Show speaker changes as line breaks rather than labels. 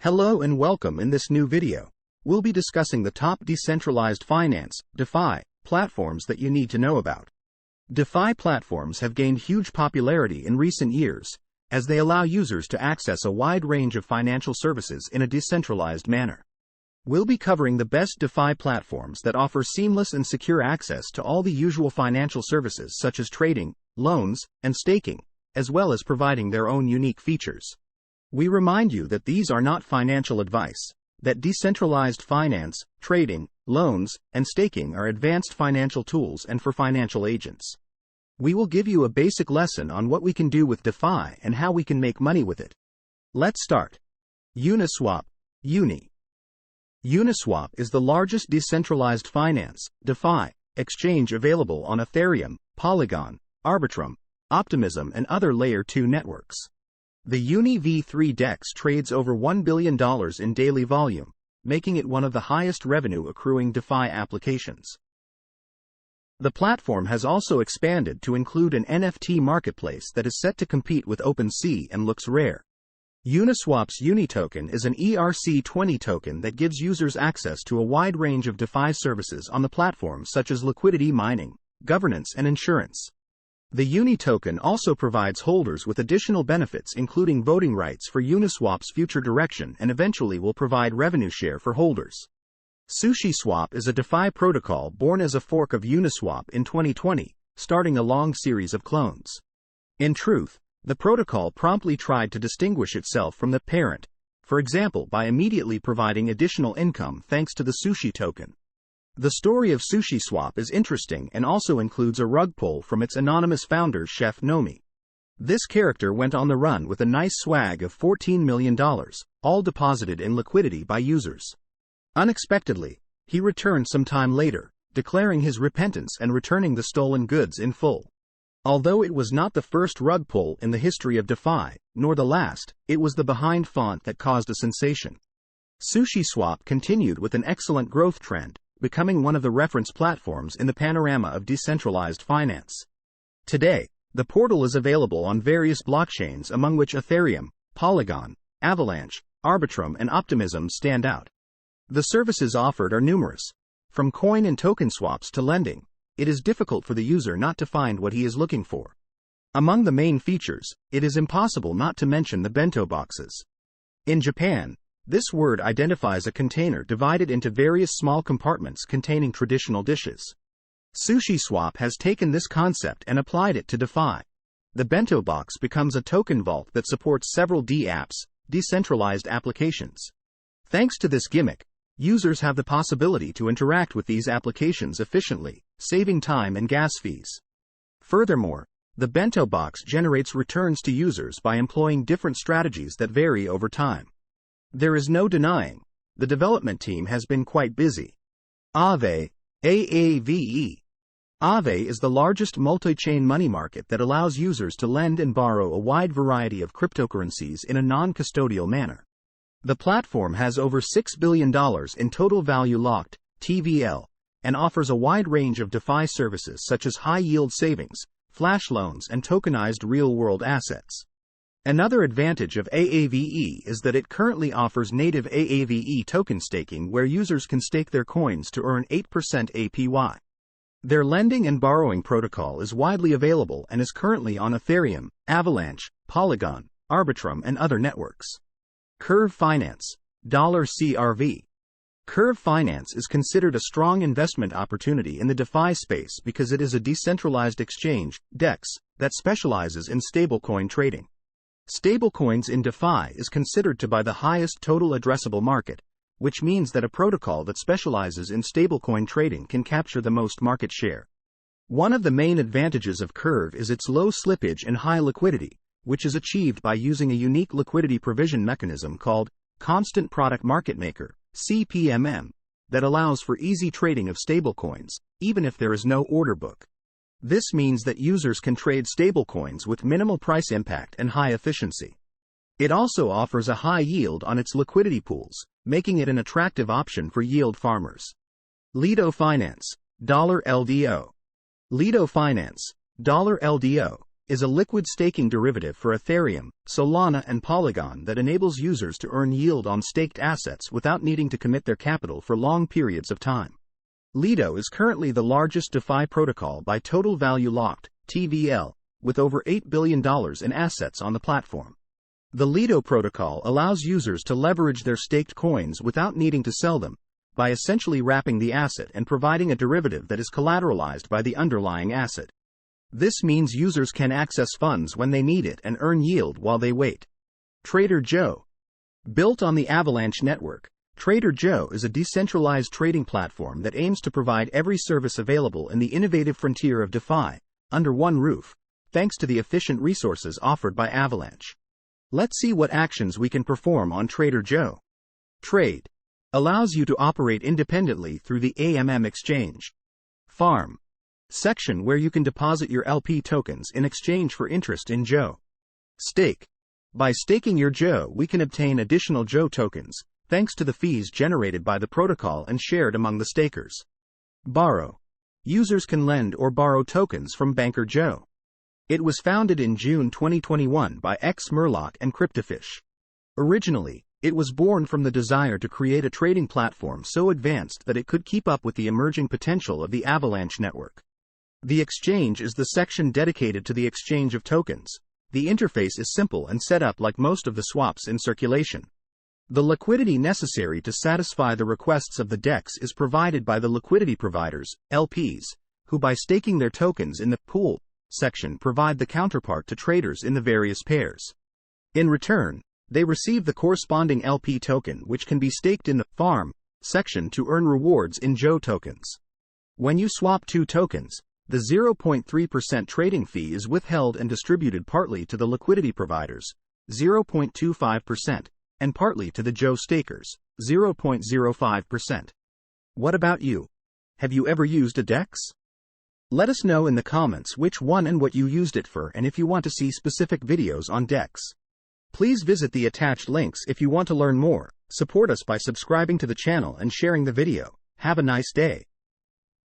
Hello and welcome. In this new video, we'll be discussing the top decentralized finance, DeFi, platforms that you need to know about. DeFi platforms have gained huge popularity in recent years, as they allow users to access a wide range of financial services in a decentralized manner. We'll be covering the best DeFi platforms that offer seamless and secure access to all the usual financial services such as trading, loans, and staking, as well as providing their own unique features. We remind you that these are not financial advice, that decentralized finance, trading, loans, and staking are advanced financial tools and for financial agents. We will give you a basic lesson on what we can do with DeFi and how we can make money with it. Let's start. Uniswap, Uni. Uniswap is the largest decentralized finance, DeFi, exchange available on Ethereum, Polygon, Arbitrum, Optimism and other Layer 2 networks. The Uni v3 DEX trades over $1 billion in daily volume, making it one of the highest revenue accruing DeFi applications. The platform has also expanded to include an NFT marketplace that is set to compete with OpenSea and looks rare. Uniswap's Uni token is an ERC20 token that gives users access to a wide range of DeFi services on the platform such as liquidity mining, governance and insurance. The Uni token also provides holders with additional benefits including voting rights for Uniswap's future direction and eventually will provide revenue share for holders. Sushiswap is a DeFi protocol born as a fork of Uniswap in 2020, starting a long series of clones. In truth, the protocol promptly tried to distinguish itself from the parent, for example by immediately providing additional income thanks to the Sushi token. The story of Sushiswap is interesting and also includes a rug pull from its anonymous founder Chef Nomi. This character went on the run with a nice swag of $14 million, all deposited in liquidity by users. Unexpectedly, he returned some time later, declaring his repentance and returning the stolen goods in full. Although it was not the first rug pull in the history of DeFi, nor the last, it was the behind font that caused a sensation. Sushiswap continued with an excellent growth trend, becoming one of the reference platforms in the panorama of decentralized finance. Today, the portal is available on various blockchains among which Ethereum, Polygon, Avalanche, Arbitrum and Optimism stand out. The services offered are numerous. From coin and token swaps to lending, it is difficult for the user not to find what he is looking for. Among the main features, it is impossible not to mention the bento boxes. In Japan, this word identifies a container divided into various small compartments containing traditional dishes. Sushiswap has taken this concept and applied it to DeFi. The bento box becomes a token vault that supports several DApps, decentralized applications. Thanks to this gimmick, users have the possibility to interact with these applications efficiently, saving time and gas fees. Furthermore, the bento box generates returns to users by employing different strategies that vary over time. There is no denying, the development team has been quite busy. Aave, AAVE. Aave is the largest multi-chain money market that allows users to lend and borrow a wide variety of cryptocurrencies in a non-custodial manner. The platform has over $6 billion in total value locked, TVL, and offers a wide range of DeFi services such as high-yield savings, flash loans and tokenized real-world assets. Another advantage of AAVE is that it currently offers native AAVE token staking where users can stake their coins to earn 8% APY. Their lending and borrowing protocol is widely available and is currently on Ethereum, Avalanche, Polygon, Arbitrum and other networks. Curve Finance, $CRV. Curve Finance is considered a strong investment opportunity in the DeFi space because it is a decentralized exchange, DEX, that specializes in stablecoin trading. Stablecoins in DeFi is considered to be the highest total addressable market, which means that a protocol that specializes in stablecoin trading can capture the most market share. One of the main advantages of Curve is its low slippage and high liquidity, which is achieved by using a unique liquidity provision mechanism called Constant Product Market Maker, CPMM, that allows for easy trading of stablecoins, even if there is no order book. This means that users can trade stablecoins with minimal price impact and high efficiency. It also offers a high yield on its liquidity pools, making it an attractive option for yield farmers. Lido Finance, $LDO. Lido Finance, $LDO, is a liquid staking derivative for Ethereum, Solana, and Polygon that enables users to earn yield on staked assets without needing to commit their capital for long periods of time. Lido is currently the largest DeFi protocol by total value locked, TVL, with over $8 billion in assets on the platform. The Lido protocol allows users to leverage their staked coins without needing to sell them, by essentially wrapping the asset and providing a derivative that is collateralized by the underlying asset. This means users can access funds when they need it and earn yield while they wait. Trader Joe. Built on the Avalanche network, Trader Joe is a decentralized trading platform that aims to provide every service available in the innovative frontier of DeFi, under one roof, thanks to the efficient resources offered by Avalanche. Let's see what actions we can perform on Trader Joe. Trade allows you to operate independently through the AMM exchange. Farm section where you can deposit your LP tokens in exchange for interest in Joe. Stake. By staking your Joe, we can obtain additional Joe tokens, thanks to the fees generated by the protocol and shared among the stakers. Borrow. Users can lend or borrow tokens from Banker Joe. It was founded in June 2021 by Murloc and Cryptofish. Originally, it was born from the desire to create a trading platform so advanced that it could keep up with the emerging potential of the Avalanche network. The exchange is the section dedicated to the exchange of tokens. The interface is simple and set up like most of the swaps in circulation. The liquidity necessary to satisfy the requests of the DEX is provided by the liquidity providers, LPs, who by staking their tokens in the pool section provide the counterpart to traders in the various pairs. In return, they receive the corresponding LP token which can be staked in the farm section to earn rewards in Joe tokens. When you swap two tokens, the 0.3% trading fee is withheld and distributed partly to the liquidity providers, 0.25%, and partly to the Joe stakers, 0.05%. What about you? Have you ever used a DEX? Let us know in the comments which one and what you used it for, and if you want to see specific videos on DEX. Please visit the attached links if you want to learn more. Support us by subscribing to the channel and sharing the video. Have a nice day.